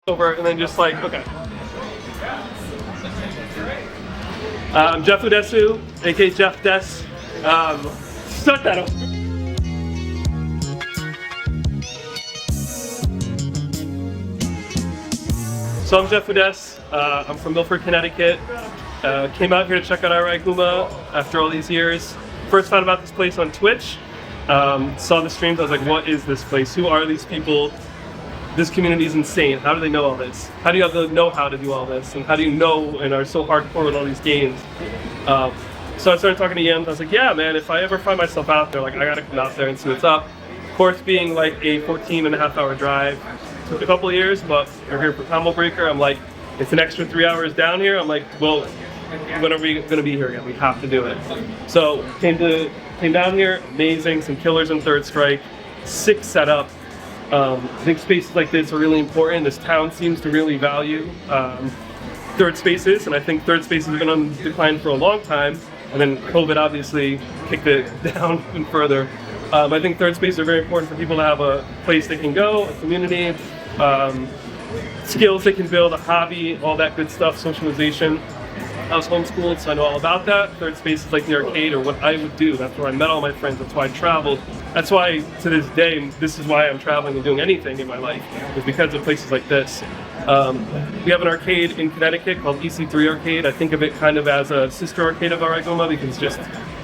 over and then just like, okay. I'm Jefu Desu, aka Jefu Desu. Start that over. So I'm Jefu Desu. I'm from Milford, Connecticut. Came out here to check out Araiguma after all these years. First found about this place on Twitch. Saw the streams, I was like, what is this place? Who are these people? This community is insane. How do they know all this? How do you have the know-how to do all this? And how do you know and are so hardcore with all these games? So I started talking to Yams. I was like, yeah, man, if I ever find myself out there, like, I gotta come out there and see what's up. Of course, being like a 14.5-hour drive took a couple of years, but we're here for Combo Breaker. I'm like, it's an extra 3 hours down here. I'm like, well, when are we gonna be here again? We have to do it. So came down here, amazing, some killers in Third Strike, sick setup. I think spaces like this are really important. This town seems to really value third spaces, and I think third spaces have been on decline for a long time, and then COVID obviously kicked it down even further. I think third spaces are very important for people to have a place they can go, a community, skills they can build, a hobby, all that good stuff, socialization. I was homeschooled, so I know all about that. Third spaces like the arcade are what I would do. That's where I met all my friends. That's why I traveled. That's why, to this day, this is why I'm traveling and doing anything in my life, is because of places like this. We have an arcade in Connecticut called EC3 Arcade. I think of it kind of as a sister arcade of Araiguma because just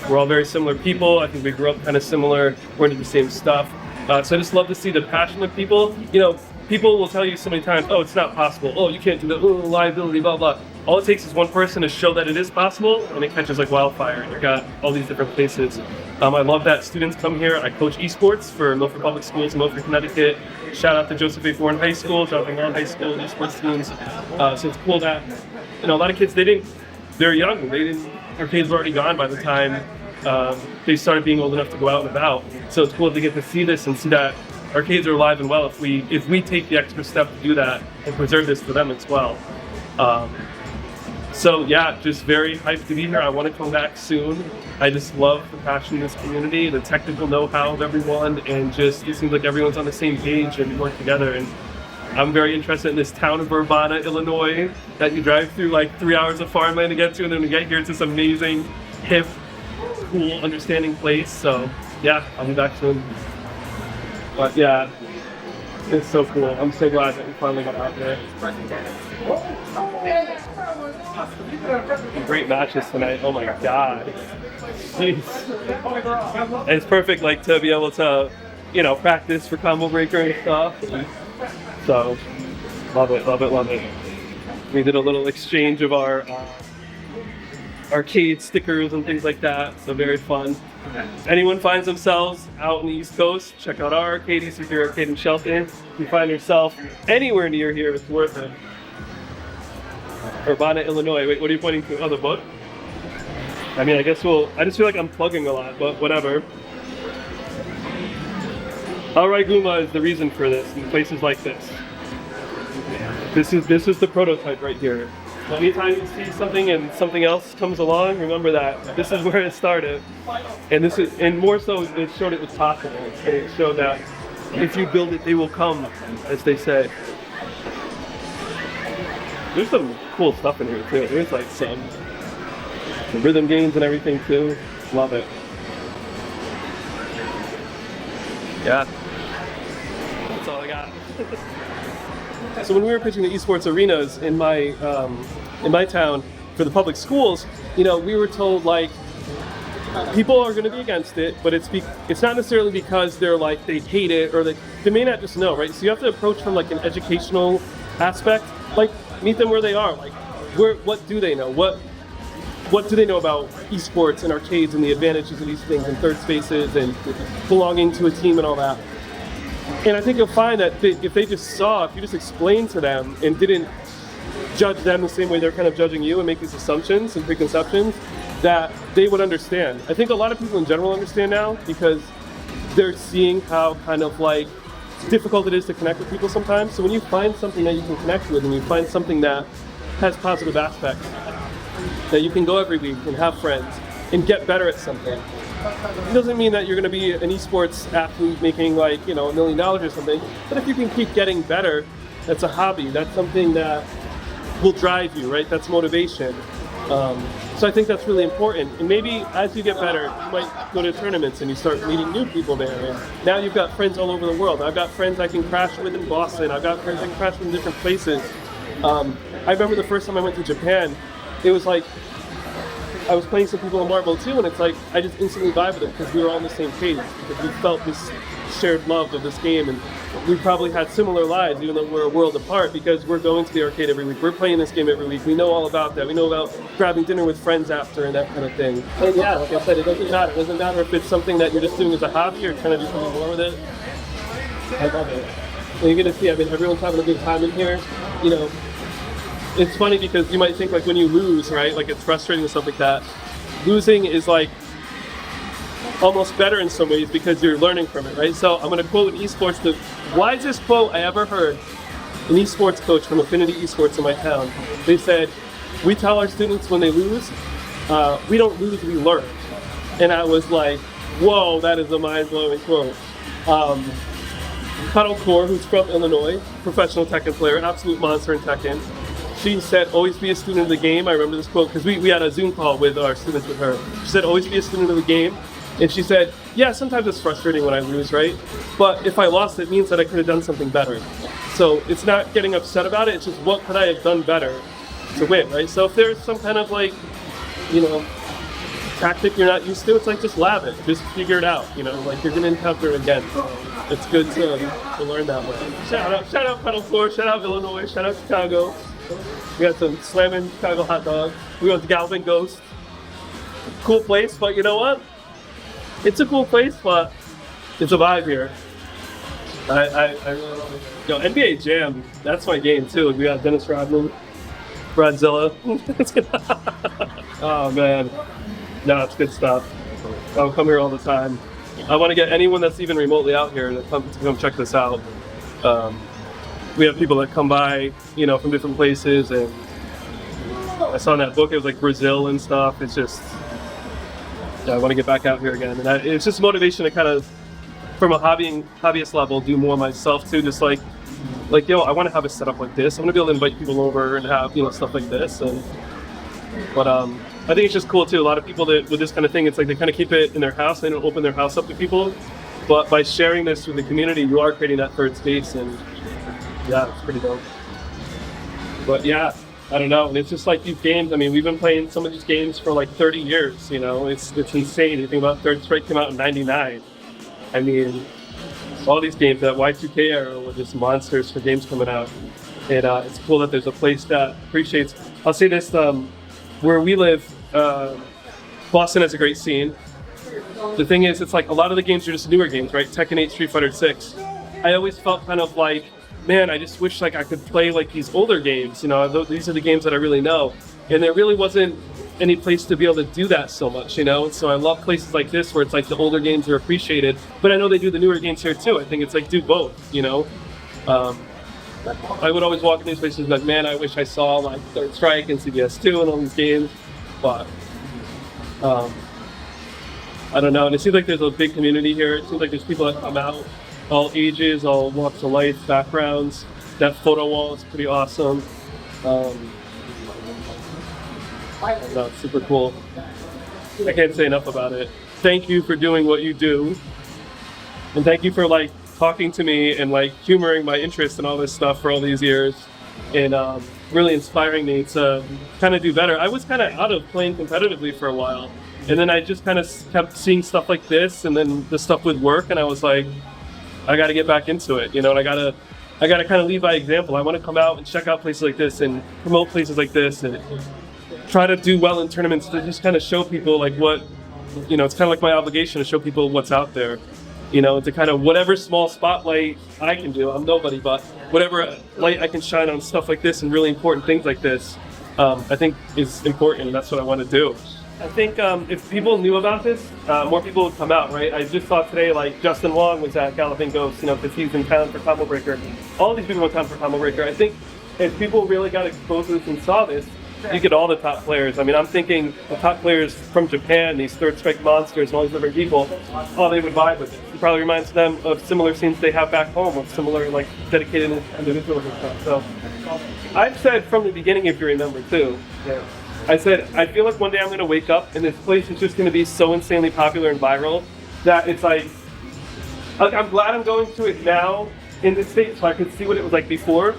we're all very similar people. I think we grew up kind of similar. We're into the same stuff. So I just love to see the passion of people. You know, people will tell you so many times, oh, it's not possible. Oh, you can't do that. Oh, liability, blah, blah. All it takes is one person to show that it is possible, and it catches like wildfire. And you've got all these different places. I love that students come here. I coach esports for Milford Public Schools in Milford, Connecticut. Shout out to Joseph A. Foreign High School, Jonathan Long High School, esports teams. So it's cool that, you know, a lot of kids, they're young. Their kids were already gone by the time they started being old enough to go out and about. So it's cool to get to see this and see that our kids are alive and well if we take the extra step to do that and preserve this for them as well. So yeah, just very hyped to be here. I want to come back soon. I just love the passion in this community, the technical know-how of everyone, and just it seems like everyone's on the same page and we work together. And I'm very interested in this town of Urbana, Illinois, that you drive through like 3 hours of farmland to get to, and then when you get here, it's this amazing, hip, cool, understanding place. So yeah, I'll be back soon. But yeah, it's so cool. I'm so glad that we finally got out there. Great matches tonight. Oh my god. Jeez. And it's perfect like to be able to, you know, practice for Combo Breaker and stuff. So love it, love it, love it. We did a little exchange of our arcade stickers and things like that, so very fun. If anyone finds themselves out in the East Coast, check out our arcade, EC3 Arcade in Shelton. If you find yourself anywhere near here, it's worth it. Urbana, Illinois. Wait, what are you pointing to? Oh, the book? I mean, I guess I just feel like I'm plugging a lot, but whatever. Araiguma is the reason for this, in places like this. This is the prototype right here. Anytime you see something and something else comes along, remember that this is where it started. And more so, it showed it was possible. And it showed that if you build it, they will come, as they say. There's some cool stuff in here too. There's like some rhythm games and everything too. Love it. Yeah. That's all I got. So when we were pitching the esports arenas in my town for the public schools, you know, we were told like people are going to be against it, but it's not necessarily because they're like they hate it or they may not just know, right? So you have to approach from like an educational aspect, like meet them where they are, like what do they know, what do they know about esports and arcades and the advantages of these things and third spaces and belonging to a team and all that. And I think you'll find that if you just explained to them and didn't judge them the same way they're kind of judging you and make these assumptions and preconceptions, that they would understand. I think a lot of people in general understand now because they're seeing how kind of like difficult it is to connect with people sometimes. So when you find something that you can connect with and you find something that has positive aspects, that you can go every week and have friends and get better at something. It doesn't mean that you're going to be an esports athlete making like, you know, $1 million or something, but if you can keep getting better That's a hobby. That's something that will drive you, right? That's motivation. So I think that's really important. And maybe as you get better, you might go to tournaments and you start meeting new people there. And now you've got friends all over the world. I've got friends I can crash with in Boston. I've got friends I can crash with in different places. I remember the first time I went to Japan, it was like, I was playing some people in Marvel too, and it's like, I just instantly vibed with them because we were all on the same page. Because we felt this shared love of this game, and we probably had similar lives, even though we're a world apart, because we're going to the arcade every week, we're playing this game every week, we know all about that, we know about grabbing dinner with friends after and that kind of thing. And yeah, like I said, it doesn't matter. It doesn't matter if it's something that you're just doing as a hobby or trying to do something more with it. I love it. And you're gonna see, I mean, everyone's having a good time in here. You know, it's funny because you might think like when you lose, right, like it's frustrating and stuff like that. Losing is like almost better in some ways because you're learning from it, right? So I'm going to quote an esports, the wisest quote I ever heard, an esports coach from Affinity Esports in my town. They said, we tell our students when they lose, we don't lose, we learn. And I was like, whoa, that is a mind-blowing quote. Cuddle Core, who's from Illinois, professional Tekken player, absolute monster in Tekken. She said, always be a student of the game. I remember this quote because we had a Zoom call with our students with her. She said, always be a student of the game. And she said, yeah, sometimes it's frustrating when I lose, right? But if I lost, it means that I could have done something better. So it's not getting upset about it, it's just what could I have done better to win, right? So if there's some kind of like, you know, tactic you're not used to, it's like just lab it, just figure it out, you know, like you're gonna encounter it again. So it's good to learn that way. Shout out Pedal Floor, shout out Illinois, shout out Chicago. We got some slamming Chicago hot dogs. We went to Galvin Ghost. Cool place, but you know what? It's a cool place, but it's a vibe here. I really love it. Yo, NBA Jam, that's my game too. We got Dennis Rodman, Bradzilla. Oh man, no, it's good stuff. I'll come here all the time. I want to get anyone that's even remotely out here to come check this out. We have people that come by, you know, from different places, and I saw in that book it was like Brazil and stuff. It's just, yeah, I want to get back out here again, and it's just motivation to kind of, from a hobbyist level, do more myself too. Just like yo, I want to have a setup like this. I want to be able to invite people over and have, you know, stuff like this. But I think it's just cool too. A lot of people that with this kind of thing, it's like they kind of keep it in their house. They don't open their house up to people. But by sharing this with the community, you are creating that third space, and yeah, it's pretty dope. But yeah, I don't know. And it's just like these games. I mean, we've been playing some of these games for like 30 years. You know, it's insane. You think about Third Strike came out in '99. I mean, all these games, that Y2K era, were just monsters for games coming out. And it's cool that there's a place that appreciates. I'll say this: where we live, Boston has a great scene. The thing is, it's like a lot of the games are just newer games, right? Tekken 8, Street Fighter 6. I always felt kind of like, man, I just wish like I could play like these older games. You know, these are the games that I really know. And there really wasn't any place to be able to do that so much, you know? So I love places like this where it's like the older games are appreciated, but I know they do the newer games here too. I think it's like do both, you know? I would always walk in these places and be like, man, I wish I saw like Third Strike and CBS 2 and all these games, but I don't know. And it seems like there's a big community here. It seems like there's people that come out, all ages, all walks of life, backgrounds. That photo wall is pretty awesome. I don't know, it's super cool. I can't say enough about it. Thank you for doing what you do. And thank you for like talking to me and like humoring my interest in all this stuff for all these years. And really inspiring me to kind of do better. I was kind of out of playing competitively for a while. And then I just kind of kept seeing stuff like this and then the stuff with work. And I was like, I got to get back into it, you know, and I got to kind of lead by example. I want to come out and check out places like this and promote places like this and try to do well in tournaments to just kind of show people like what, you know, it's kind of like my obligation to show people what's out there, you know, to kind of whatever small spotlight I can do. I'm nobody, but whatever light I can shine on stuff like this and really important things like this, I think is important. That's what I want to do. I think if people knew about this, more people would come out, right? I just saw today, like, Justin Wong was at Galloping Ghost, you know, because he's in town for Combo Breaker. All these people were in town for Combo Breaker. I think if people really got exposed to this and saw this, you get all the top players. I mean, I'm thinking the top players from Japan, these third strike monsters and all these different people, oh, they would vibe with it. It probably reminds them of similar scenes they have back home, of similar, like, dedicated individuals and stuff. So I've said from the beginning, if you remember, too, I said, I feel like one day I'm going to wake up and this place is just going to be so insanely popular and viral that it's like I'm glad I'm going to it now in the States so I could see what it was like before.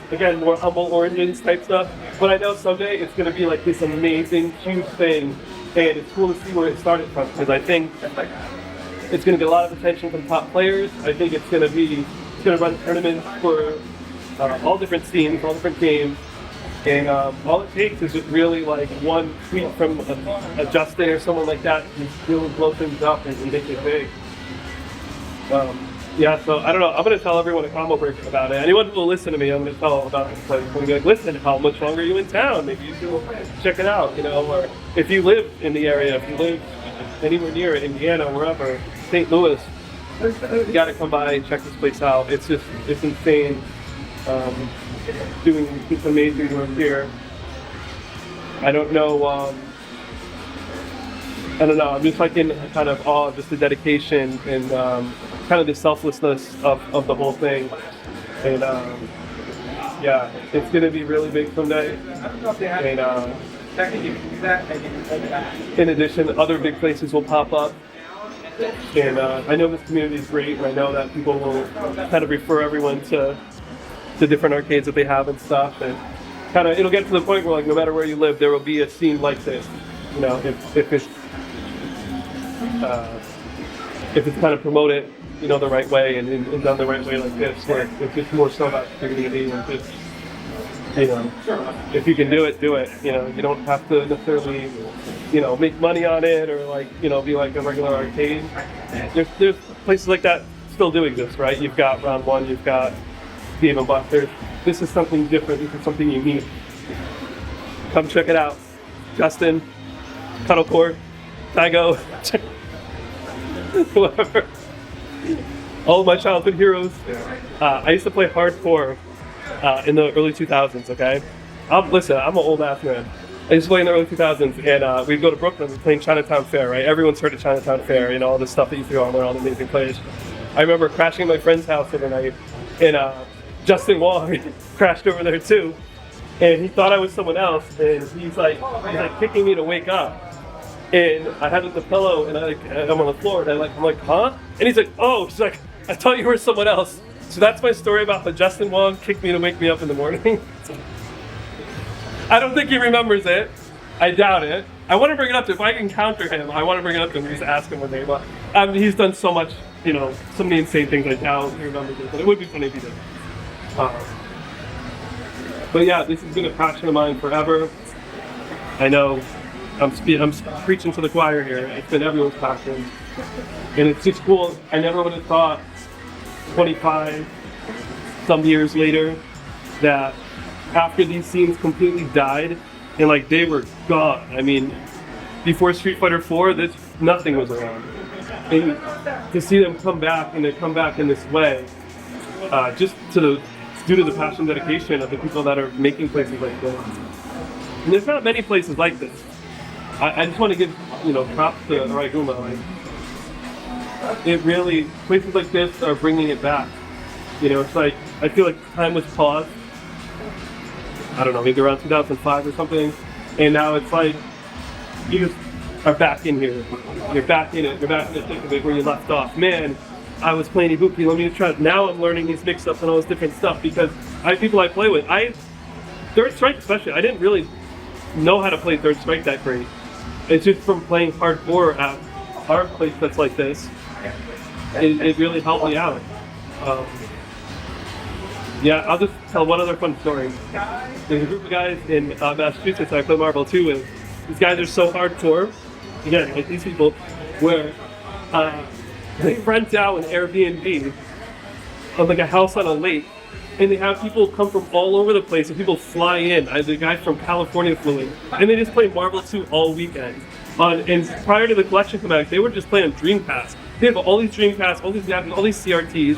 Again, more humble origins type stuff. But I know someday it's going to be like this amazing, huge thing, and it's cool to see where it started from, because I think it's going to get a lot of attention from top players. I think it's going to run tournaments for all different scenes, all different games, and all it takes is just really like one tweet from a Justin or someone like that to really blow things up and make it big. Yeah, so I don't know. I'm going to tell everyone at Combo Break about it. Anyone who will listen to me, I'm going to tell about this place. I'm going to be like, listen, how much longer are you in town? Maybe you should check it out, you know, or if you live in the area, if you live anywhere near it, Indiana, wherever, St. Louis, you got to come by and check this place out. It's insane. Doing this amazing work here. I don't know. I'm just like in kind of awe of just the dedication and kind of the selflessness of the whole thing. And yeah, it's gonna be really big someday. And in addition, other big places will pop up. And I know this community is great, and I know that people will kind of refer everyone to the different arcades that they have and stuff. And kind of it'll get to the point where, like, no matter where you live, there will be a scene like this. You know, if it's kind of promoted, you know, the right way and done the right way like this, where it's just more so about the community and just, you know, if you can do it, do it. You know, you don't have to necessarily, you know, make money on it or, like, you know, be like a regular arcade. There's places like that still do exist, right? You've got Round One, you've got Dave & Buster's. This is something different. This is something unique. Come check it out. Justin, Cuddlecore, Tygo, whoever. All of my childhood heroes. I used to play hardcore in the early 2000s, okay? Listen, I'm an old ass man. I used to play in the early 2000s, and we'd go to Brooklyn, we'd play in Chinatown Fair, right? Everyone's heard of Chinatown Fair, you know, all this stuff that used to go on there, all the amazing players. I remember crashing at my friend's house the other night, and Justin Wong crashed over there too, and he thought I was someone else, and he's like kicking me to wake up. And I had the pillow, and I'm on the floor, and I'm like, huh? And he's like, oh, she's like, I thought you were someone else. So that's my story about how Justin Wong kicked me to wake me up in the morning. I don't think he remembers it. I doubt it. I want to bring it up to, if I encounter him, I want to bring it up to him and just ask him one day. But he's done so much, you know, so many insane things. I doubt he remembers it, but it would be funny if he did. But yeah, this has been a passion of mine forever. I know I'm preaching to the choir here. It's been everyone's passion. And it's just cool. I never would have thought 25 some years later that after these scenes completely died and, like, they were gone. I mean, before Street Fighter 4, nothing was around. And to see them come back, and they come back in this way, just due to the passion and dedication of the people that are making places like this. And there's not many places like this. I just want to give, you know, props to Araiguma. Like, it really, places like this are bringing it back. You know, it's like, I feel like time was paused. I don't know, maybe around 2005 or something. And now it's like, you just are back in here. You're back in it. You're back in the thick of it where you left off. Man, I was playing Ibuki, let me try it. Now I'm learning these mix-ups and all this different stuff because I have people I play with. Third Strike especially, I didn't really know how to play Third Strike that great. It's just from playing hardcore at our place that's like this. It really helped me out. Yeah, I'll just tell one other fun story. There's a group of guys in Massachusetts I play Marvel 2 with. These guys are so hardcore, again, like these people, where they rent out an Airbnb of like a house on a lake, and they have people come from all over the place, and people fly in. The guy from California flew in, and they just play Marvel 2 all weekend. And prior to the collection coming out, they were just playing Dreamcast. They have all these Dreamcasts, all these Japanese, all these CRTs.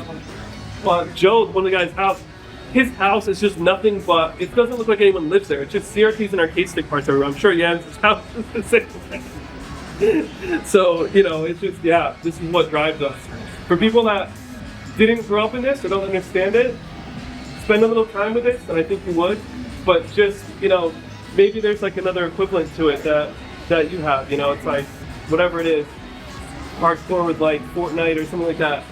Joe, one of the guys' house, his house is just nothing but, it doesn't look like anyone lives there. It's just CRTs and arcade stick parts everywhere. I'm sure Jens' house is the same thing. So, you know, it's just, yeah, this is what drives us. For people that didn't grow up in this or don't understand it, spend a little time with this, and I think you would. But just, you know, maybe there's like another equivalent to it that you have. You know, it's like whatever it is, hardcore with like Fortnite or something like that.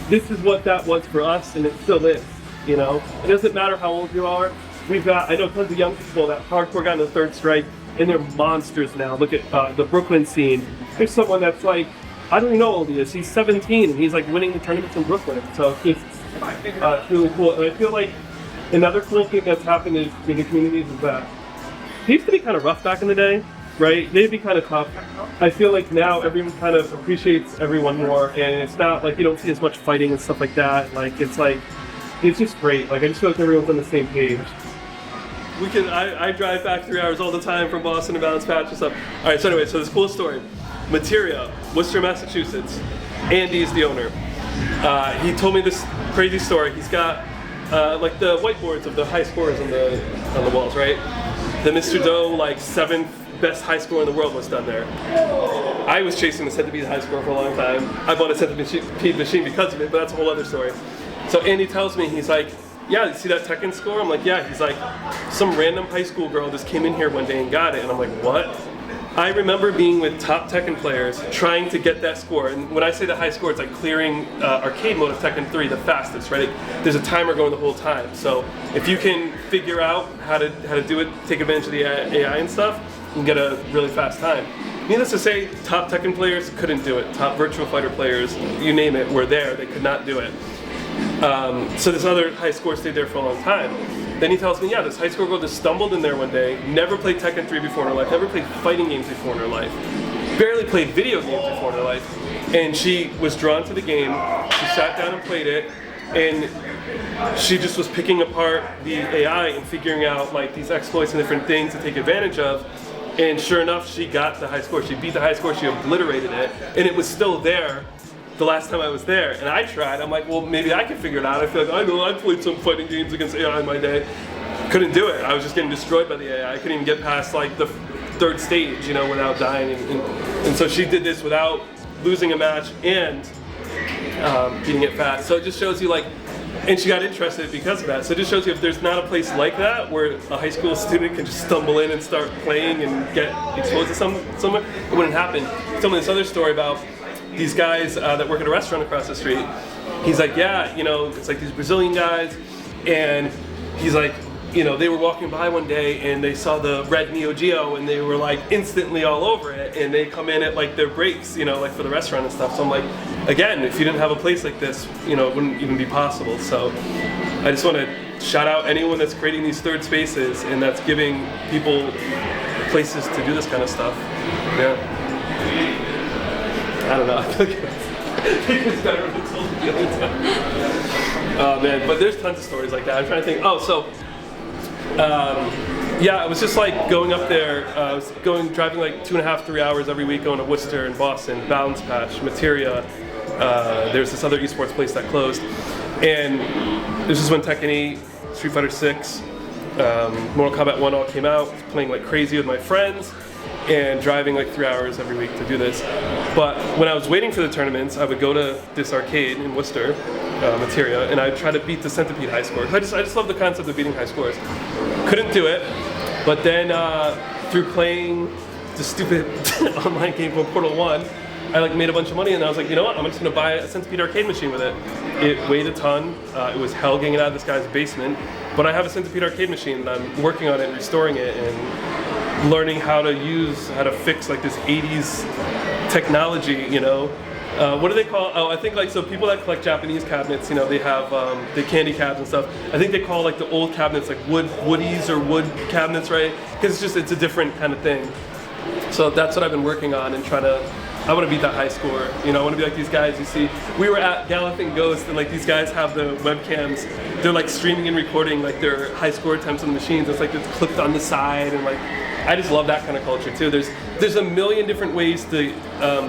This is what that was for us, and it still is. You know, it doesn't matter how old you are. I know tons of young people that hardcore got into Third Strike, and they're monsters now. Look at the Brooklyn scene. There's someone that's like, I don't even know how old he is. He's 17, and he's like winning the tournaments in Brooklyn. So it's really cool. And I feel like another cool thing that's happened in the communities is that it used to be kind of rough back in the day, right? They'd be kind of tough. I feel like now everyone kind of appreciates everyone more, and it's not like you don't see as much fighting and stuff like that. Like it's just great. Like I just feel like everyone's on the same page. I drive back 3 hours all the time from Boston to Balance Patch and stuff. All right, so anyway, so this cool story. Materia, Worcester, Massachusetts. Andy's the owner. He told me this crazy story. He's got like the whiteboards of the high scores on the walls, right? The Mr. Doe, like 7th best high score in the world was done there. I was chasing the centipede high score for a long time. I bought a centipede machine because of it, but that's a whole other story. So Andy tells me, he's like, yeah, you see that Tekken score? I'm like, yeah. He's like, some random high school girl just came in here one day and got it. And I'm like, what? I remember being with top Tekken players trying to get that score. And when I say the high score, it's like clearing arcade mode of Tekken 3 the fastest, right? There's a timer going the whole time. So if you can figure out how to do it, take advantage of the AI and stuff, you can get a really fast time. Needless to say, top Tekken players couldn't do it. Top Virtua Fighter players, you name it, were there. They could not do it. So this other high score stayed there for a long time. Then he tells me, yeah, this high school girl just stumbled in there one day, never played Tekken 3 before in her life, never played fighting games before in her life, barely played video games before in her life, and she was drawn to the game, she sat down and played it, and she just was picking apart the AI and figuring out like these exploits and different things to take advantage of, and sure enough, she got the high score. She beat the high score, she obliterated it, and it was still there the last time I was there, and I tried. I'm like, well, maybe I can figure it out. I feel like, I know, I played some fighting games against AI in my day. Couldn't do it. I was just getting destroyed by the AI. I couldn't even get past like the 3rd stage, you know, without dying. And so she did this without losing a match and beating it fast. So it just shows you like, and she got interested because of that. So it just shows you if there's not a place like that where a high school student can just stumble in and start playing and get exposed to somewhere, it wouldn't happen. Tell me this other story about these guys that work at a restaurant across the street. He's like, yeah, you know, it's like these Brazilian guys, and he's like, you know, they were walking by one day and they saw the red Neo Geo and they were like instantly all over it, and they come in at like their breaks, you know, like for the restaurant and stuff. So I'm like, again, if you didn't have a place like this, you know, it wouldn't even be possible. So I just want to shout out anyone that's creating these third spaces and that's giving people places to do this kind of stuff. Yeah. I don't know. I think it's better if it's told the other time. Oh man, but there's tons of stories like that. I'm trying to think. Oh, so yeah, I was just like going up there. I was driving like 2.5, 3 hours every week going to Worcester and Boston, Balance Patch, Materia. There's this other esports place that closed, and this is when Tekken 8, Street Fighter 6, Mortal Kombat 1 all came out. Playing like crazy with my friends, and driving like 3 hours every week to do this. But when I was waiting for the tournaments, I would go to this arcade in Worcester, Materia, and I'd try to beat the centipede high score. I just love the concept of beating high scores. Couldn't do it, but then through playing the stupid online game called Portal 1, I like made a bunch of money, and I was like, you know what, I'm just gonna buy a centipede arcade machine with it. It weighed a ton. It was hell getting it out of this guy's basement, but I have a centipede arcade machine, and I'm working on it, restoring it, and learning how to fix like this 80s technology, you know. What do they call, oh, I think like, so people that collect Japanese cabinets, you know, they have the candy cabs and stuff. I think they call like the old cabinets like woodies or wood cabinets, right? Because it's a different kind of thing. So that's what I've been working on and I want to beat that high score. You know, I want to be like these guys you see. We were at Galloping Ghost, and like these guys have the webcams. They're like streaming and recording like their high score attempts on the machines. It's like it's clipped on the side, and like I just love that kind of culture too. There's a million different ways to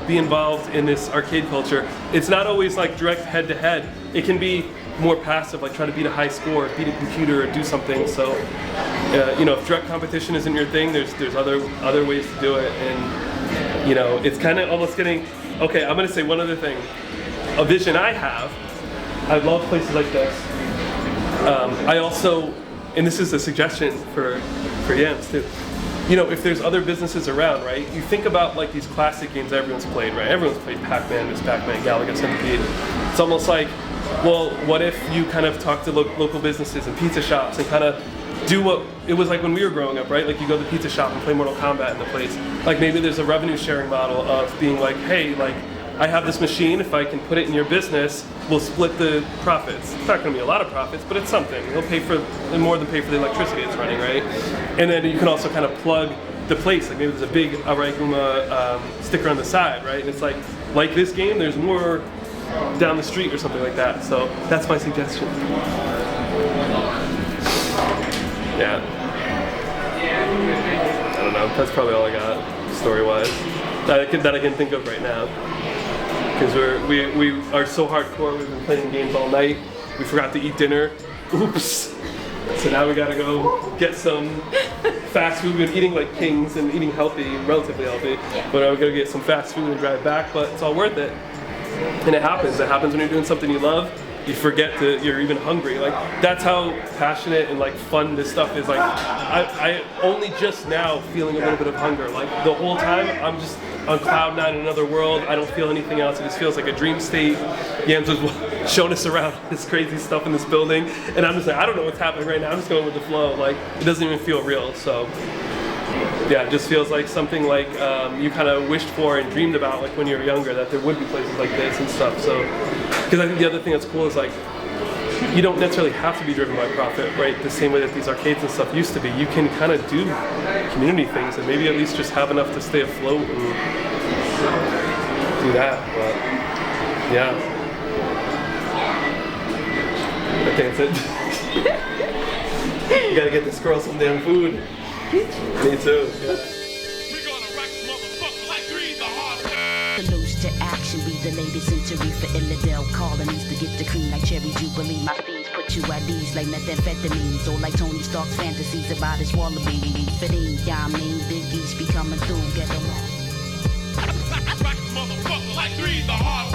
be involved in this arcade culture. It's not always like direct head to head. It can be more passive, like trying to beat a high score, beat a computer, or do something. So, you know, if direct competition isn't your thing, there's other ways to do it, and you know, it's kind of almost getting. Okay, I'm gonna say one other thing. A vision I have. I love places like this. I also, and this is a suggestion for Yams too. You know, if there's other businesses around, right? You think about like these classic games everyone's played, right? Everyone's played Pac-Man, Miss Pac-Man, Galaga Centipede. It's almost like, well, what if you kind of talk to local businesses and pizza shops and kind of do what it was like when we were growing up, right? Like you go to the pizza shop and play Mortal Kombat in the place. Like maybe there's a revenue sharing model of being like, hey, like I have this machine, if I can put it in your business, we'll split the profits. It's not gonna be a lot of profits, but it's something. It'll pay for, more than pay for the electricity it's running, right? And then you can also kind of plug the place, like maybe there's a big Araiguma sticker on the side, right? And it's like this game, there's more down the street or something like that. So that's my suggestion. Yeah. I don't know, that's probably all I got, story-wise, that I can think of right now. Because we are so hardcore, we've been playing games all night, we forgot to eat dinner, oops. So now we gotta go get some fast food. We've been eating like kings and eating healthy, relatively healthy, but now we gotta get some fast food and drive back, but it's all worth it. And it happens when you're doing something you love, you forget that you're even hungry. Like that's how passionate and like fun this stuff is. Like I only just now feeling a little bit of hunger. Like the whole time I'm just on cloud nine in another world. I don't feel anything else. It just feels like a dream state. Yams was showing us around this crazy stuff in this building, and I'm just like, I don't know what's happening right now. I'm just going with the flow. Like it doesn't even feel real. So yeah, it just feels like something like you kind of wished for and dreamed about, like when you were younger, that there would be places like this and stuff. So, because I think the other thing that's cool is like, you don't necessarily have to be driven by profit, right? The same way that these arcades and stuff used to be. You can kind of do community things and maybe at least just have enough to stay afloat and do that. But yeah, I think that's it. You gotta get this girl some damn food. Me too. Yeah. To action, be the latest century for Illidale colonies to get the cream like cherry jubilee. My feeds put you at ease like methamphetamines or like Tony Stark's fantasies about his wallaby. Fitting, yeah, I mean, the geese be coming through, get them out. Rock motherfucker like 3 the hard